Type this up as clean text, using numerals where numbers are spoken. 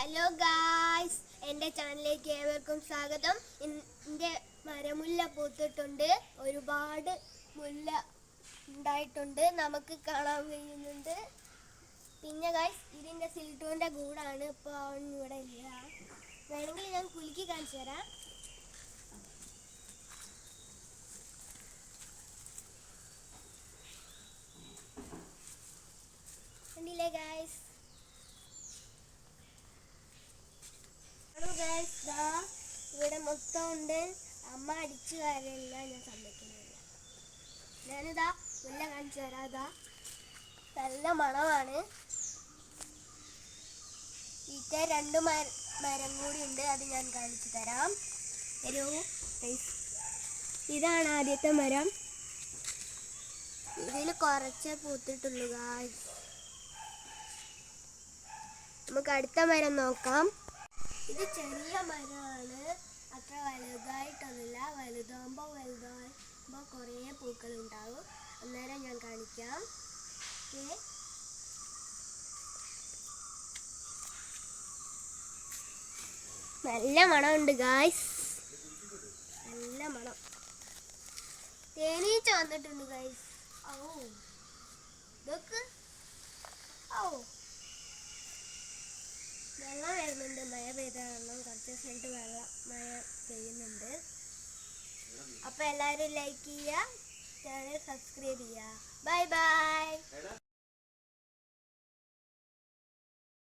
Hello guys, എൻ്റെ ചാനലിലേക്ക് ഏവർക്കും സ്വാഗതം. എൻ്റെ മരമുല്ല പൂത്തിട്ടുണ്ട്. ഒരുപാട് മുല്ല ഉണ്ടായിട്ടുണ്ട്, നമുക്ക് കാണാൻ കഴിയുന്നുണ്ട്. പിന്നെ ഗായ്സ്, ഇതിൻ്റെ സിൽട്ടൂൻ്റെ കൂടാണ്. ഇപ്പോൾ അവൻ ഇവിടെ ഇല്ല. വേണമെങ്കിൽ ഞാൻ കുലുക്കി കാണിച്ചു തരാം. കണ്ടില്ലേ ഗായ്സ്? ഇവിടെ മൊത്തം ഉണ്ട്. അമ്മ അടിച്ചു കയറില്ല, ഞാൻ സമ്മതിക്കുന്നില്ല. ഞാനിതാ മുല്ല കാണിച്ചു തരാം. ഇതാ നല്ല മണമാണ്. ഈറ്റ രണ്ട് മരം കൂടി ഉണ്ട്, അത് ഞാൻ കാണിച്ചു തരാം. ഇതാണ് ആദ്യത്തെ മരം. ഇതിൽ കുറച്ചേ പൂത്തിട്ടുള്ളൂ ഗായ്സ്. നമുക്ക് അടുത്ത മരം നോക്കാം. ഇത് ചെറിയ മരമാണ്, അത്ര വലുതായിട്ടൊന്നുമില്ല. വലുതാകുമ്പോൾ കുറേ പൂക്കൾ ഉണ്ടാവും. അന്നേരം ഞാൻ കാണിക്കാം. നല്ല മണമുണ്ട് ഗായ്സ്, നല്ല മണം. തേനീച്ച വന്നിട്ടുണ്ട് ഗായ്സ്. ഇതൊക്കെ വെള്ളം വരുന്നുണ്ട്. മഴ പെയ്ത കാരണം കുറച്ച് ദിവസമായിട്ട് മഴ പെയ്യുന്നുണ്ട്. അപ്പോൾ എല്ലാവരും ലൈക്ക് ചെയ്യുക, ചാനൽ സബ്സ്ക്രൈബ് ചെയ്യുക. Bye bye.